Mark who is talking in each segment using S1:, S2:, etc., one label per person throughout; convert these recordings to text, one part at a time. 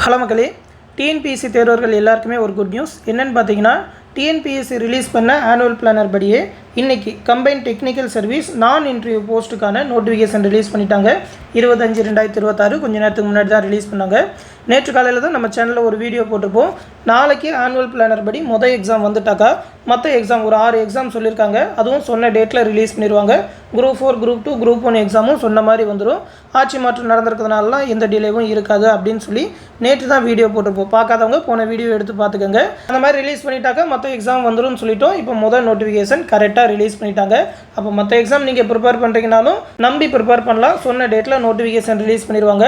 S1: Hello மக்களே, TNPSC தேர்வர்கள் எல்லாருக்குமே ஒரு குட் நியூஸ். என்னென்னு பார்த்தீங்கன்னா, டிஎன்பிஎஸ்சி ரிலீஸ் பண்ண ஆனுவல் பிளானர் படியே இன்றைக்கி கம்பைன் டெக்னிக்கல் சர்வீஸ் நான் இன்டர்வியூ போஸ்ட்டுக்கான நோட்டிஃபிகேஷன் ரிலீஸ் பண்ணிட்டாங்க. 25/2026 கொஞ்சம் நேரத்துக்கு முன்னாடி தான் ரிலீஸ் பண்ணாங்க. நேற்று காலையில் தான் நம்ம சேனலில் ஒரு வீடியோ போட்டிருப்போம். நாளைக்கு ஆனுவல் பிளானர் படி மொதல் எக்ஸாம் வந்துட்டாக்கா மற்ற எக்ஸாம் ஒரு 6 எக்ஸாம் சொல்லியிருக்காங்க. அதுவும் சொன்ன டேட்டில் ரிலீஸ் பண்ணிடுவாங்க. குரூப் 4, குரூப் 2, குரூப் 1 எக்ஸாமும் சொன்ன மாதிரி வந்துடும். ஆட்சி மாற்றம் நடந்திருக்கிறதுனால எந்த டிலேவும் இருக்காது அப்படின்னு சொல்லி நேற்று தான் வீடியோ போட்டிருப்போம். பார்க்காதவங்க போன வீடியோ எடுத்து பார்த்துக்கோங்க. அந்த மாதிரி ரிலீஸ் பண்ணிட்டாக்கா மற்ற எக்ஸாம் வந்துடும் சொல்லிட்டோம். இப்போ முதல் நோட்டிஃபிகேஷன் கரெக்டாக ரிலீஸ் பண்ணிட்டாங்க. அப்போ மற்ற எக்ஸாம் நீங்கள் ப்ரிப்பேர் பண்ணுறீங்கனாலும் நம்பி ப்ரிப்பேர் பண்ணலாம். சொன்ன டேட்டில் நோட்டிஃபிகேஷன் ரிலீஸ் பண்ணிடுவாங்க.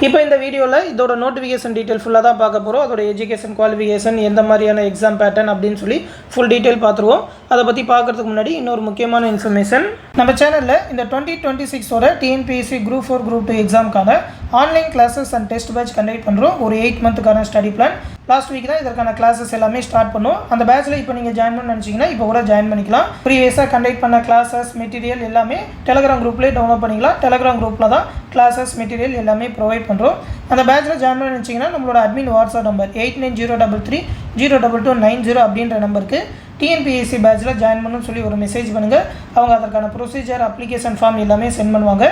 S1: இப்போ இந்த வீடியோவில் இதோட நோட்டிஃபிகேஷன் டீட்டெயில் ஃபுல்லாக தான் பார்க்க போகிறோம். அதோட எஜுகேஷன் குவாலிஃபிகேஷன் எந்த மாதிரியான எக்ஸாம் பேட்டர்ன் அப்படின்னு சொல்லி ஃபுல் டீட்டெயில் பார்த்துருவோம். அதை பற்றி பார்க்குறதுக்கு முன்னாடி இன்னொரு முக்கியமான இன்ஃபர்மேஷன், நம்ம சேனலில் இந்த 2026ஓட டிஎன்பிஎஸ்சி குரூப் 4, குரூப் 2 எக்ஸாமுக்கான online classes and test batch conduct பண்ணுறோம். ஒரு 8 மந்த்துக்கான ஸ்டடி பிளான். லாஸ்ட் வீக் தான் இதற்கான கிளாஸஸ் எல்லாமே ஸ்டார்ட் பண்ணுவோம். அந்த பேட்சில் இப்போ நீங்கள் ஜாயின் பண்ண நினச்சிங்கன்னா இப்போ கூட ஜாயின் பண்ணிக்கலாம். ப்ரீவியஸாக கண்டக்ட் பண்ண கிளாஸஸ் மெட்டீரியல் எல்லாமே டெலகிராம் குரூப்லேயே டவுன்லோட் பண்ணிக்கலாம். டெலகிராம் குரூப்பில் தான் கிளாஸஸ் மெட்டீரியல் எல்லாமே ப்ரொவைட் பண்ணுறோம். அந்த பேட்சில் ஜாயின் பண்ண நினச்சிங்கன்னா நம்மளோட அட்மின் வாட்ஸ்அப் நம்பர் 8903302290 அப்படின்ற நம்பருக்கு டிஎன்பிஎஸ்சி பேட்சில் ஜாயின் பண்ணணும்னு சொல்லி ஒரு மெசேஜ் பண்ணுங்கள். அவங்க அதற்கான ப்ரொசீஜர், அப்ளிகேஷன் ஃபார்ம் எல்லாமே சென்ட் பண்ணுவாங்க.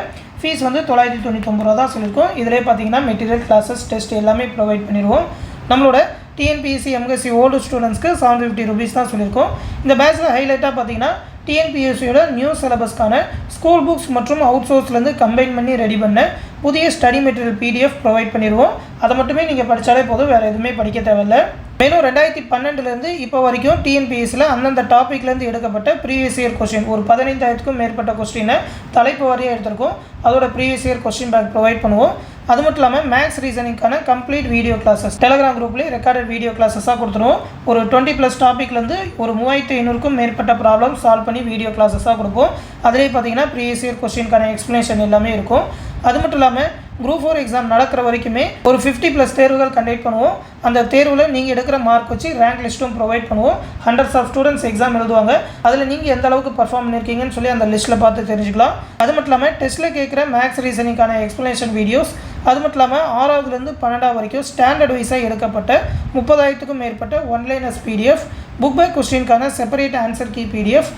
S1: ஃபீஸ் வந்து 999 ரூபா தான் சொல்லியிருக்கோம். இதிலே பார்த்தீங்கன்னா மெட்டீரியல், கிளாஸஸ், டெஸ்ட் எல்லாமே ப்ரொவைட் பண்ணிடுவோம். நம்மளோட டிஎன்பிஎஸ்சி எம்எஸ்சி ஓல்டு ஸ்டூடெண்ட்ஸ்க்கு 750 ருபீஸ் தான் சொல்லியிருக்கோம். இந்த பேட்சில் ஹைலைட்டாக பார்த்தீங்கன்னா டிஎன்பிஎஸ்சியோட நியூ சிலபஸ்க்கான ஸ்கூல் புக்ஸ் மற்றும் அவுட் சோர்ஸ்லேருந்து கம்பைன் பண்ணி ரெடி பண்ண புதிய ஸ்டடி மெட்டீரியல் PDF ப்ரொவைட் பண்ணிடுவோம். அதை மட்டுமே நீங்கள் படித்தாலே போதும், வேறு எதுவுமே படிக்க தேவையில்லை. மேலும் 2012 இப்போ வரைக்கும் டிஎன்பிஎஸ்சியில் அந்தந்த டாப்பிக்லேருந்து எடுக்கப்பட்ட ப்ரீவியஸ் இயர் கொஸ்டின் ஒரு 15,000க்கும் மேற்பட்ட கொஸ்டினை தலைப்பு வாரியாக எடுத்திருக்கோம். அதோட previous year question bank provide பண்ணுவோம். அது மட்டும் இல்லாமல் மேக்ஸ் ரீசனிங்கான கம்ப்ளீட் வீடியோ கிளாஸஸ் டெலகிராம் குரூப்லேயே ரெக்கார்டட் வீடியோ கிளாஸஸாக கொடுத்துருவோம். ஒரு 20+ டாப்பிக்லேருந்து ஒரு 3500க்கும் மேற்பட்ட ப்ராப்ளம் சால்வ் பண்ணி வீடியோ கிளாஸஸாக கொடுப்போம். அதிலே பார்த்தீங்கன்னா ப்ரீவியஸ் இயர் கொஸ்டினுக்கான எக்ஸ்ப்ளனேஷன் எல்லாமே இருக்கும். அது மட்டும் இல்லாமல் குரூப் 4 எக்ஸாம் நடக்கிற வரைக்குமே ஒரு 50+ தேர்வுகள் கண்டக்ட் பண்ணுவோம். அந்த தேர்வில் நீங்கள் எடுக்கிற மார்க் வச்சு ரேங்க் லிஸ்ட்டும் ப்ரொவைட் பண்ணுவோம். ஹண்ட்ரட்ஸ் ஆஃப் ஸ்டூடெண்ட்ஸ் எக்ஸாம் எழுதுவாங்க. அதில் நீங்கள் எந்த அளவுக்கு பர்ஃபார்ம் பண்ணியிருக்கீங்கன்னு சொல்லி அந்த லிஸ்ட்டில் பார்த்து தெரிஞ்சுக்கலாம். அது மட்டும் இல்லாமல் டெஸ்ட்டில் கேட்குற மேக்ஸ் ரீசனிங்கான எக்ஸ்ப்ளனேஷன் வீடியோஸ், அது மட்டும் இல்லாமல் 6ஆவதுலேருந்து 12ஆவது வரைக்கும் ஸ்டாண்டர்ட் வைஸாக எடுக்கப்பட்ட 30,000க்கும் மேற்பட்ட ஒன்லைனர்ஸ் PDF, புக் பை கொஸ்டினுக்கான separate answer key PDF,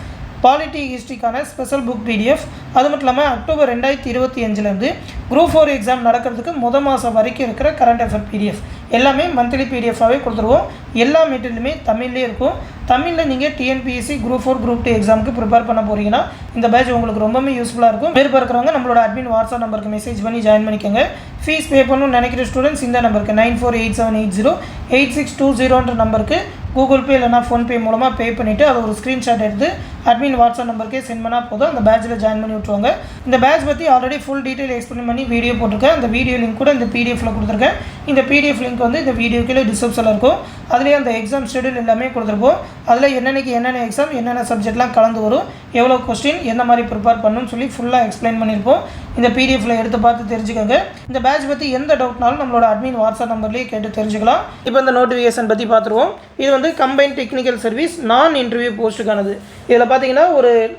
S1: polity ஹிஸ்ட்ரிக்கான ஸ்பெஷல் புக் PDF, அது மட்டும் இல்லாமல் அக்டோபர் 2025 குரூப் 4 எக்ஸாம் நடக்கிறதுக்கு மாதம் வரைக்கும் இருக்கிற கரண்ட் அஃபேர் PDF எல்லாமே மந்த்லி PDFாகவே கொடுத்துருவோம். எல்லா மெட்டீரியலுமே தமிழ்லேயே இருக்கும். தமிழில் நீங்கள் டிஎன்பிஎஸ்சி குரூப் 4, குரூப் 2 எக்ஸாமுக்கு ப்ரிப்பேர் பண்ண போகிறீங்கன்னா இந்த பேட்ச் உங்களுக்கு ரொம்பவே யூஸ்ஃபுல்லாக இருக்கும். விருப்பம் இருக்கிறவங்க நம்மளோட அட்மின் வாட்ஸ்அப் நம்பருக்கு மெசேஜ் பண்ணி ஜாயின் பண்ணிக்கோங்க. ஃபீஸ் பே பண்ணணும்னு நினைக்கிற ஸ்டூடெண்ட்ஸ் இந்த நம்பருக்கு 9487808620 நம்பருக்கு கூகுள் பே இல்லைனா ஃபோன்பே மூலமாக பே பண்ணிவிட்டு அதை ஒரு ஸ்க்ரீன்ஷாட் எடுத்து அட்மின் வாட்ஸ்அப் நம்பருக்கே சென்ட் பண்ணால் போதும். அந்த பேட்சில் ஜாயின் பண்ணி விட்டுருவாங்க. இந்த பேட்ச் பற்றி ஆல்ரெடி ஃபுல் டீட்டெயில் எக்ஸ்பிளைன் பண்ணி வீடியோ போட்டிருக்கேன். அந்த வீடியோ லிங்க் கூட இந்த PDFல கொடுத்துருக்கேன். இந்த PDF லிங்க் வந்து இந்த வீடியோ கீழே டிஸ்கிரிப்ஷனில் இருக்கும். அதுலேயே அந்த எக்ஸாம் ஷெடியூல் எல்லாமே கொடுத்துருப்போம். அதில் என்னென்ன எக்ஸாம், என்னென்ன சப்ஜெக்ட்லாம் கலந்து வரும், எவ்வளோ கொஸ்டின், எந்த மாதிரி ப்ரிப்பேர் பண்ணணும்னு சொல்லி ஃபுல்லாக எக்ஸ்பிளைன் பண்ணியிருப்போம். இந்த PDFல எடுத்து பார்த்து தெரிஞ்சுக்கோங்க. இந்த பேட்ச் பற்றி எந்த டவுட்னாலும் நம்மளோட அட்மின் வாட்ஸ்அப் நம்பர்லேயே கேட்டு தெரிஞ்சுக்கலாம். இப்போ இந்த நோட்டிஃபிகேஷன் பற்றி பார்த்துருவோம். இது வந்து கம்பைன் டெக்னிக்கல் சர்வீஸ் நான் இன்டர்வியூ போஸ்ட்டுக்கானது. இதில் பார்த்தீங்கன்னா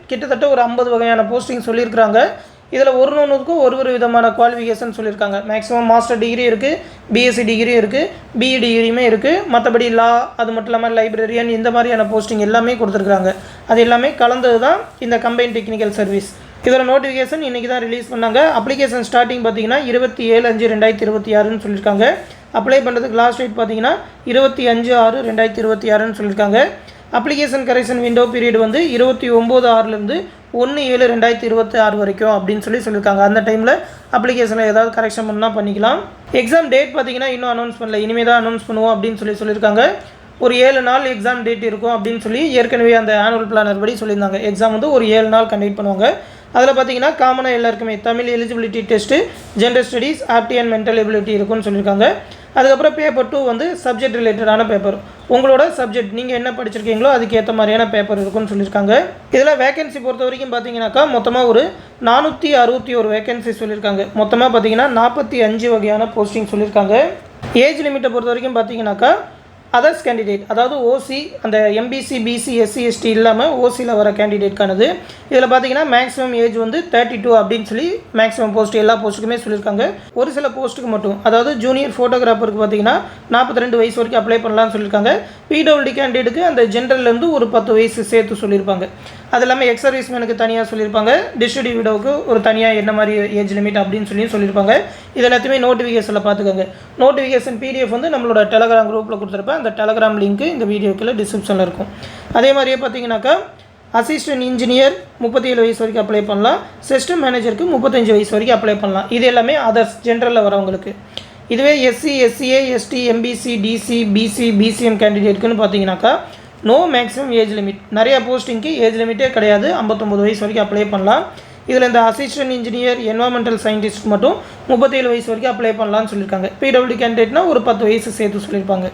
S1: கிட்டத்தட்ட ஒரு 50 வகையான போஸ்டிங் சொல்லியிருக்கிறாங்க. இதில் ஒன்றுக்கும் ஒரு விதமான குவாலிஃபிகேஷன் சொல்லியிருக்காங்க. மேக்ஸிமம் மாஸ்டர் டிகிரி இருக்குது, BSc டிகிரி இருக்குது, BE டிகிரியுமே இருக்குது. மற்றபடி லா, அது மட்டும் இல்லாமல் லைப்ரரியன், இந்த மாதிரியான போஸ்டிங் எல்லாமே கொடுத்துருக்குறாங்க. அது எல்லாமே கலந்தது தான் இந்த கம்பைன் டெக்னிக்கல் சர்வீஸ். இதோட நோட்டிஃபிகேஷன் இன்றைக்கி தான் ரிலீஸ் பண்ணாங்க. அப்ளிகேஷன் ஸ்டார்டிங் பார்த்தீங்கன்னா 27/5/2026 சொல்லியிருக்காங்க. அப்ளை பண்ணுறதுக்கு லாஸ்ட் டேட் பார்த்தீங்கன்னா 25/6/2026 சொல்லியிருக்காங்க. அப்ளிகேஷன் கரெக்ஷன் விண்டோ பீரியட் வந்து 29/6 1/7/2026 வரைக்கும் அப்படின்னு சொல்லியிருக்காங்க. அந்த டைமில் அப்ளிகேஷனில் ஏதாவது கரெக்ஷன் பண்ணால் பண்ணிக்கலாம். எக்ஸாம் டேட் பார்த்தீங்கன்னா இன்னும் அனௌன்ஸ் பண்ணல, இனிமேல் தான் அனௌன்ஸ் பண்ணுவோம் அப்படின்னு சொல்லியிருக்காங்க. ஒரு 7 நாள் எக்ஸாம் டேட் இருக்கும் அப்படின்னு சொல்லி ஏற்கனவே அந்த ஆனுவல் பிளானர் படி சொல்லியிருந்தாங்க. எக்ஸாம் வந்து ஒரு 7 நாள் கண்டக்ட் பண்ணுவாங்க. அதில் பார்த்தீங்கன்னா காமனாக எல்லாருக்குமே Tamil eligibility test, general studies, apti and mental ability இருக்குன்னு சொல்லியிருக்காங்க. அதுக்கப்புறம் பேப்பர் 2 வந்து சப்ஜெக்ட் ரிலேட்டடான பேப்பர். உங்களோட சப்ஜெக்ட் நீங்கள் என்ன படிச்சிருக்கீங்களோ அதுக்கேற்ற மாதிரியான பேப்பர் இருக்குன்னு சொல்லியிருக்காங்க. இதில் வேகன்சி பொறுத்த வரைக்கும் பார்த்தீங்கன்னாக்கா மொத்தமாக ஒரு 461 வேகன்சி சொல்லியிருக்காங்க. மொத்தமாக பார்த்தீங்கன்னா 45 வகையான போஸ்டிங் சொல்லியிருக்காங்க. ஏஜ் லிமிட்டை பொறுத்த வரைக்கும் பார்த்தீங்கன்னாக்கா அதர்ஸ் கேண்டிடேட் அதாவது ஓசி அந்த எம்பிசி பிசி எஸ்சி எஸ்டி இல்லாமல் ஓசியில் வர கேண்டிடேட்கானது. இதில் பார்த்தீங்கன்னா மேக்ஸிமம் ஏஜ் வந்து 32 அப்படின்னு சொல்லி மேக்ஸிமம் போஸ்ட் எல்லா போஸ்ட்டுக்குமே சொல்லியிருக்காங்க. ஒரு சில போஸ்ட்டுக்கு மட்டும் அதாவது ஜூனியர் ஃபோட்டோகிராஃபருக்கு பார்த்தீங்கன்னா 42 வயசு வரைக்கும் அப்ளை பண்ணலாம்னு சொல்லியிருக்காங்க. பிடபிள்யூடி கேண்டிடேட்டுக்கு அந்த ஜென்ரல்லேருந்து ஒரு 10 வயசு சேர்த்து சொல்லியிருப்பாங்க. அது இல்லாமல் எக்ஸ் சர்வீஸ்மேனுக்கு தனியாக சொல்லியிருப்பாங்க. டிஸ்ட்ரிக்ட் விடோவுக்கு ஒரு தனியாக என்ன மாதிரி ஏஜ் லிமிட் அப்படின்னு சொல்லியிருப்பாங்க. இது எல்லாத்தையுமே நோட்டிஃபிகேஷனில் பார்த்துக்கோங்க. நோட்டிஃபிகேஷன் PDF வந்து நம்மளோட டெலகிராம் குரூப்பில் கொடுத்துருப்பேன். அந்த டெலகிராம் லிங்க்கு இந்த வீடியோக்குள்ள டிஸ்கிரிப்ஷனில் இருக்கும். அதே மாதிரியே பார்த்தீங்கன்னாக்கா அசிஸ்டன்ட் இன்ஜினியர் 37 வயசு வரைக்கும் அப்ளை பண்ணலாம். சிஸ்டம் மேனேஜருக்கு 35 வயசு வரைக்கும் அப்ளை பண்ணலாம். இது எல்லாமே அதர்ஸ் ஜென்ரலில் வரவங்களுக்கு. இதுவே SC SCA ST MBC DC BC BCM கேண்டிடேட்டுக்குன்னு பார்த்தீங்கன்னாக்கா நோ மேக்ஸிமம் ஏஜ் லிமிட். நிறையா போஸ்டிங்க்கு ஏஜ் லிமிட்டே கிடையாது. 59 வயசு வரைக்கும் அப்ளை பண்ணலாம். இதில் இந்த அசிஸ்டன்ட் இன்ஜினியர் என்வரான்மெண்டல் சயின்டிஸ்ட் மட்டும் 37 வயசு வரைக்கும் அப்ளை பண்ணலான்னு சொல்லியிருக்காங்க. பிடபிள்யூடி கேண்டிடேட்னா ஒரு 10 வயசு சேர்த்து சொல்லியிருப்பாங்க.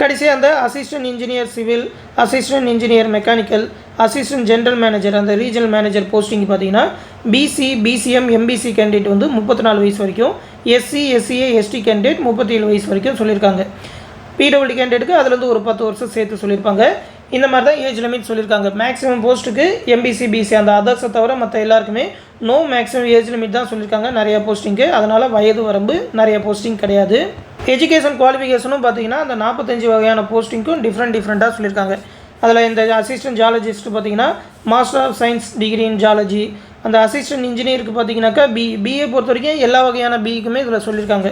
S1: கடைசியாக அந்த assistant engineer civil, assistant engineer mechanical, assistant general manager அந்த ரீஜனல் மேனேஜர் போஸ்டிங் பார்த்தீங்கன்னா பிசி பிசிஎம் எம்பிசி கேண்டிடேட் வந்து 34 வயசு வரைக்கும், எஸ்சி எஸ்சிஏ எஸ்டி கேண்டிடேட் 37 வயசு வரைக்கும் சொல்லியிருக்காங்க. பிடபிள்யூடி கேண்டிடேட்டுக்கு அதுலேருந்து ஒரு 10 வருஷம் சேர்த்து சொல்லியிருப்பாங்க. இந்த மாதிரி தான் ஏஜ் லிமிட் சொல்லியிருக்காங்க. மேக்ஸிமம் போஸ்ட்டுக்கு எம்பிசி பிசி அந்த அதர்ஸை தவிர மற்ற எல்லாருக்குமே நோ மேக்ஸிமம் ஏஜ் லிமிட் தான் சொல்லியிருக்காங்க நிறைய போஸ்டிங்கு. அதனால் வயது வரம்பு நிறைய போஸ்டிங் கிடையாது. எஜுகேஷன் குவாலிஃபிகேஷனும் பார்த்தீங்கன்னா அந்த 45 வகையான போஸ்டிங்க்கும் டிஃப்ரெண்ட்டாக சொல்லியிருக்காங்க. அதில் இந்த அசிஸ்டன்ட் ஜாலஜிஸ்ட் பார்த்தீங்கன்னா master of science degree in geology. அந்த அசிஸ்டன்ட் இன்ஜினியருக்கு பார்த்தீங்கன்னாக்கா பிஏ பொறுத்த வரைக்கும் எல்லா வகையான பிக்குமே இதில் சொல்லியிருக்காங்க.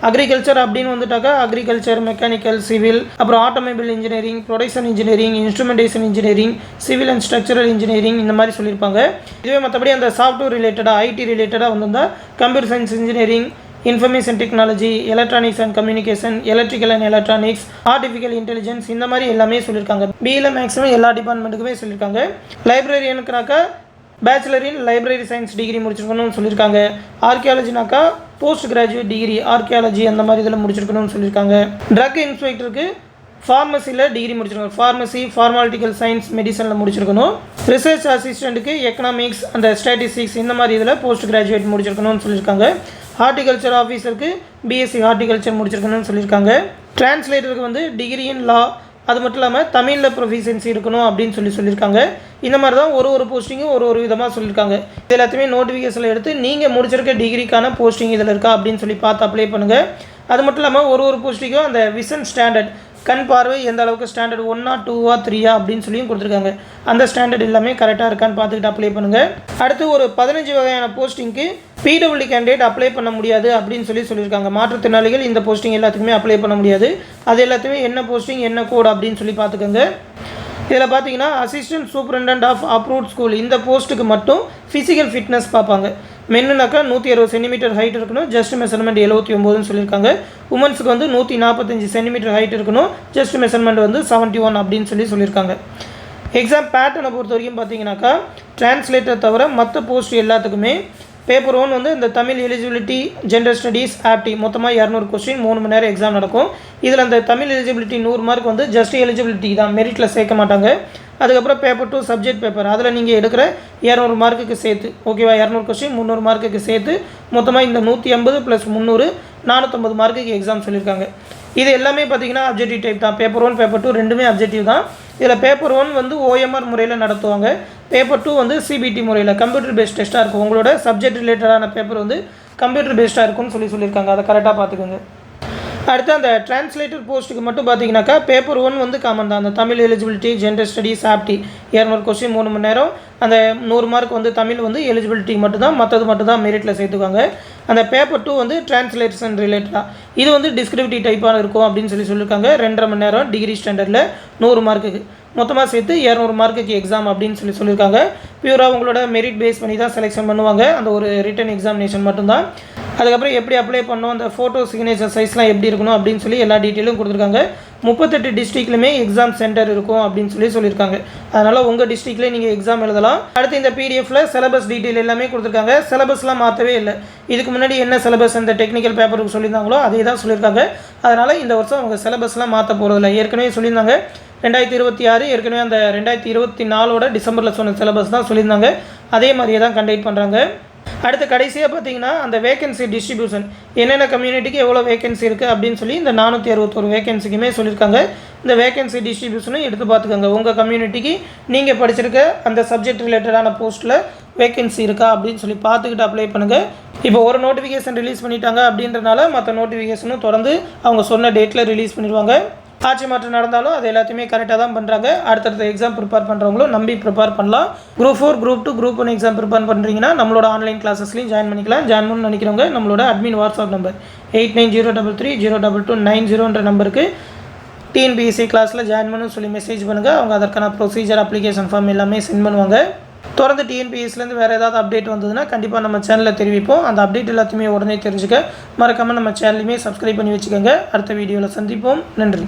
S1: அக்ரிகல்ச்சர் அப்படின்னு வந்துட்டாக்கா அக்ரிகல்ச்சர், மெக்கானிக்கல், சிவில், அப்புறம் automobile engineering, production engineering, instrumentation engineering, civil and structural engineering இந்த மாதிரி சொல்லியிருப்பாங்க. இதுவே மற்றபடி அந்த சாஃப்ட்வேர் ரிலேட்டடாக ஐடி ரிலேட்டடாக வந்திருந்தால் computer science engineering, information technology, electronics and communication, electrical and electronics, artificial intelligence இந்த மாதிரி எல்லாமே சொல்லியிருக்காங்க. பியில் மேக்ஸிமம் எல்லா டிபார்ட்மெண்ட்டுக்குமே சொல்லியிருக்காங்க. லைப்ரரியனுக்குனாக்கா bachelor in library science degree முடிச்சிருக்கணும்னு சொல்லியிருக்காங்க. ஆர்கியாலஜினாக்கா போஸ்ட் கிராஜுவேட் டிகிரி ஆர்கியாலஜி அந்த மாதிரி இதில் முடிச்சிருக்கணும்னு சொல்லியிருக்காங்க. ட்ரக் இன்ஸ்பெக்டருக்கு ஃபார்மசியில் டிகிரி முடிச்சிருக்கணும். ஃபார்மசி, ஃபார்மாலிட்டிக்கல் சயின்ஸ், மெடிசனில் முடிச்சிருக்கணும். ரிசர்ச் அசிஸ்டண்ட்டுக்கு எக்கனாமிக்ஸ் அந்த ஸ்டாட்டிஸ்டிக்ஸ் இந்த மாதிரி இதில் போஸ்ட் கிராஜுவேட் முடிச்சிருக்கணும்னு சொல்லியிருக்காங்க. ஹார்டிகல்ச்சர் ஆஃபீஸருக்கு பிஎஸ்சி ஹார்டிகல்ச்சர் முடிச்சிருக்கணும்னு சொல்லியிருக்காங்க. டிரான்ஸ்லேட்டருக்கு வந்து டிகிரி இன் லா அது மட்டும் இல்லாமல் தமிழில் ப்ரொஃபிஷியன்சி இருக்கணும் அப்படின்னு சொல்லியிருக்காங்க. இந்த மாதிரி தான் ஒரு போஸ்டிங்கும் ஒரு விதமாக சொல்லியிருக்காங்க. இது எல்லாத்தையுமே நோட்டிஃபிகேஷனில் எடுத்து நீங்கள் முடிச்சிருக்க டிகிரிக்கான போஸ்டிங் இதில் இருக்கா அப்படின்னு சொல்லி பார்த்து அப்ளை பண்ணுங்கள். அது மட்டும் இல்லாமல் ஒரு போஸ்டிங்கும் அந்த விஷன் ஸ்டாண்டர்ட் கண் பார்வை எந்த அளவுக்கு ஸ்டாண்டர்ட் 1 2 3 அப்படின்னு சொல்லியும் கொடுத்துருக்காங்க. அந்த ஸ்டாண்டர்ட் எல்லாமே கரெக்டாக இருக்கான்னு பார்த்துக்கிட்டு அப்ளை பண்ணுங்கள். அடுத்து ஒரு 15 வகையான போஸ்டிங்க்கு பிடபிள்யூடி கேண்டிடேட் அப்ளை பண்ண முடியாது அப்படின்னு சொல்லியிருக்காங்க. மாற்றுத்திறனாளிகள் இந்த போஸ்டிங் எல்லாத்துக்குமே அப்ளை பண்ண முடியாது. அது எல்லாத்தையுமே என்ன போஸ்டிங் என்ன கோட் அப்படின்னு சொல்லி பார்த்துக்கோங்க. இதில் பார்த்தீங்கன்னா assistant superintendent of approved school இந்த போஸ்ட்டுக்கு மட்டும் ஃபிசிக்கல் ஃபிட்னஸ் பார்ப்பாங்க. மென்னுனாக்கா 160 சென்டிமீட்டர் ஹைட் இருக்கணும், ஜஸ்ட் மெஷர்மெண்ட் 79ன்னு சொல்லியிருக்காங்க. உமன்ஸுக்கு வந்து 145 சென்டிமீட்டர் ஹைட் இருக்கணும், ஜஸ்ட் மெஷர்மெண்ட் வந்து 71 அப்படின்னு சொல்லியிருக்காங்க. எக்ஸாம் பேட்டர்னை பொறுத்த வரைக்கும் பார்த்தீங்கன்னாக்கா டிரான்ஸ்லேட்டர் தவிர மற்ற போஸ்ட் எல்லாத்துக்குமே பேப்பர் 1 வந்து இந்த தமிழ் எலிஜிபிலிட்டி, ஜெண்டர் ஸ்டடீஸ், ஆப்டி மொத்தமாக 200 கொஸ்டின் 3 மணி நேரம் எக்ஸாம் நடக்கும். இதில் அந்த தமிழ் எலிஜிபிலிட்டி 100 மார்க் வந்து ஜஸ்ட் எலிஜிபிலிட்டி தான், மெரிட்டில் சேர்க்க மாட்டாங்க. அதுக்கப்புறம் பேப்பர் 2 சப்ஜெக்ட் பேப்பர் அதில் நீங்கள் எடுக்கிற 200 மார்க்குக்கு சேர்த்து ஓகேவா 200 கொஸ்டின் 300 மார்க்குக்கு சேர்த்து மொத்தமாக இந்த 150 + 300 450 மார்க்குக்கு எக்ஸாம் சொல்லியிருக்காங்க. இது எல்லாமே பார்த்தீங்கன்னா அப்ஜெக்டிவ் டைப் தான். பேப்பர் 1 பேப்பர் 2 ரெண்டுமே அப்ஜெக்டிவ் தான். இதில் பேப்பர் 1 வந்து OMR முறையில் நடத்துவாங்க. பேப்பர் 2 வந்து CBT முறையில் கம்ப்யூட்டர் பேஸ்ட் டெஸ்ட்டாக இருக்கும். உங்களோட சப்ஜெக்ட் ரிலேட்டடான பேப்பர் வந்து கம்ப்யூட்டர் பேஸ்டாக இருக்கும்னு சொல்லியிருக்காங்க. அதை கரெக்டாக பார்த்துக்கோங்க. அடுத்து அந்த டிரான்ஸ்லேட்டர் போஸ்ட்டுக்கு மட்டும் பார்த்தீங்கன்னாக்கா பேப்பர் 1 வந்து காமன் தான். அந்த Tamil eligibility, general studies, apti 200 question 3 மணி நேரம். அந்த 100 மார்க் வந்து தமிழ் வந்து எலிஜிபிலிட்டி மட்டும்தான், மற்றது மட்டும்தான் மெரிட்டில் சேர்த்துக்குவாங்க. அந்த பேப்பர் 2 வந்து டிரான்ஸ்லேஷன் ரிலேட்டடாக இது வந்து டிஸ்கிரிப்டிவ் டைப்பாக இருக்கும் அப்படின்னு சொல்லியிருக்காங்க. 2.5 மணி நேரம் டிகிரி ஸ்டாண்டர்டில் 100 மார்க்குக்கு மொத்தமாக சேர்த்து 200 மார்க்குக்கு எக்ஸாம் அப்படின்னு சொல்லியிருக்காங்க. பியூராக உங்களோட மெரிட் பேஸ் பண்ணி தான் செலெக்ஷன் பண்ணுவாங்க. அந்த ஒரு ரிட்டன் எக்ஸாமினேஷன் மட்டும்தான். அதுக்கப்புறம் எப்படி அப்ளை பண்ணணும், அந்த ஃபோட்டோ சிக்னேச்சர் சைஸ்லாம் எப்படி இருக்கணும் அப்படின்னு எல்லா டீட்டெயிலும் கொடுத்துருக்காங்க. 38 டிஸ்ட்ரிக்ட்லையுமே எக்ஸாம் சென்டர் இருக்கும் அப்படின்னு சொல்லியிருக்காங்க. அதனால் உங்கள் டிஸ்ட்ரிக்ட்லேயே நீங்கள் எக்ஸாம் எழுதலாம். அடுத்து இந்த பிடிஎஃப்பில் சிலபஸ் டீட்டெயில் எல்லாமே கொடுத்துருக்காங்க. சிலபஸ்லாம் மாற்றவே இல்லை. இதுக்கு முன்னாடி என்ன சிலபஸ் இந்த டெக்னிக்கல் பேப்பருக்கு சொல்லியிருந்தாங்களோ அதே தான் சொல்லியிருக்காங்க. அதனால் இந்த வருஷம் அவங்க சிலபஸ்லாம் மாற்ற போகிறதில்ல. ஏற்கனவே சொல்லியிருந்தாங்க 2026 ஏற்கனவே அந்த 2024 டிசம்பரில் சொன்ன சிலபஸ் தான் சொல்லியிருந்தாங்க. அதே மாதிரியே தான் கண்டக்ட் பண்ணுறாங்க. அடுத்து கடைசியாக பார்த்தீங்கன்னா அந்த வேகன்சி டிஸ்ட்ரிபியூஷன் என்னென்ன கம்யூனிட்டிக்கு எவ்வளோ வேகன்சி இருக்குது அப்படின்னு சொல்லி இந்த 461 வேகன்சிக்குமே சொல்லியிருக்காங்க. இந்த வேகன்சி டிஸ்ட்ரிபியூஷனும் எடுத்து பார்த்துக்கோங்க. உங்கள் கம்யூனிட்டிக்கு நீங்கள் படிச்சிருக்க அந்த சப்ஜெக்ட் ரிலேட்டடான போஸ்ட்டில் வேகன்சி இருக்கா அப்படின்னு சொல்லி பார்த்துக்கிட்டு அப்ளை பண்ணுங்கள். இப்போ ஒரு நோட்டிஃபிகேஷன் ரிலீஸ் பண்ணிட்டாங்க அப்படின்றனால மற்ற நோட்டிஃபிகேஷனும் தொடர்ந்து அவங்க சொன்ன டேட்டில் ரிலீஸ் பண்ணிடுவாங்க. ஆட்சி மாற்றம் நடந்தாலும் அது எல்லாத்தையுமே கரெக்டாக தான் பண்ணுறாங்க. அடுத்தடுத்த எக்ஸாம் ப்ரிப்பேர் பண்ணுறவங்களும் நம்பி ப்ரிப்பேர் பண்ணலாம். Group 4, group 2, group 1 exam prepare பண்ணுறீங்கன்னா நம்மளோட ஆன்லைன் கிளாஸஸ்லையும் ஜாயின் பண்ணிக்கலாம். ஜாயின் பண்ணணும்னு நினைக்கிறவங்க நம்மளோட அட்மின் வாட்ஸ்அப் நம்பர் 8903302290 நம்பருக்கு டிஎன்பிஎஸ்சி கிளாஸில் ஜாயின் பண்ணணும்னு சொல்லி மெசேஜ் பண்ணுங்கள். அவங்க அதற்கான ப்ரொசீஜர், அப்ளிகேஷன் ஃபார்ம் எல்லாமே சென்ட் பண்ணுவாங்க. தொடர்ந்து டிஎன்பிஎஸ்சிலேருந்து வேறு ஏதாவது அப்டேட் வந்ததுன்னா கண்டிப்பாக நம்ம சேனலில் தெரிவிப்போம். அந்த அப்டேட் எல்லாத்தையுமே உடனே தெரிஞ்சுக்க மறக்காமல் நம்ம சேனலையுமே சப்ஸ்கிரைப் பண்ணி வச்சுக்கோங்க. அடுத்த வீடியோவில் சந்திப்போம். நன்றி.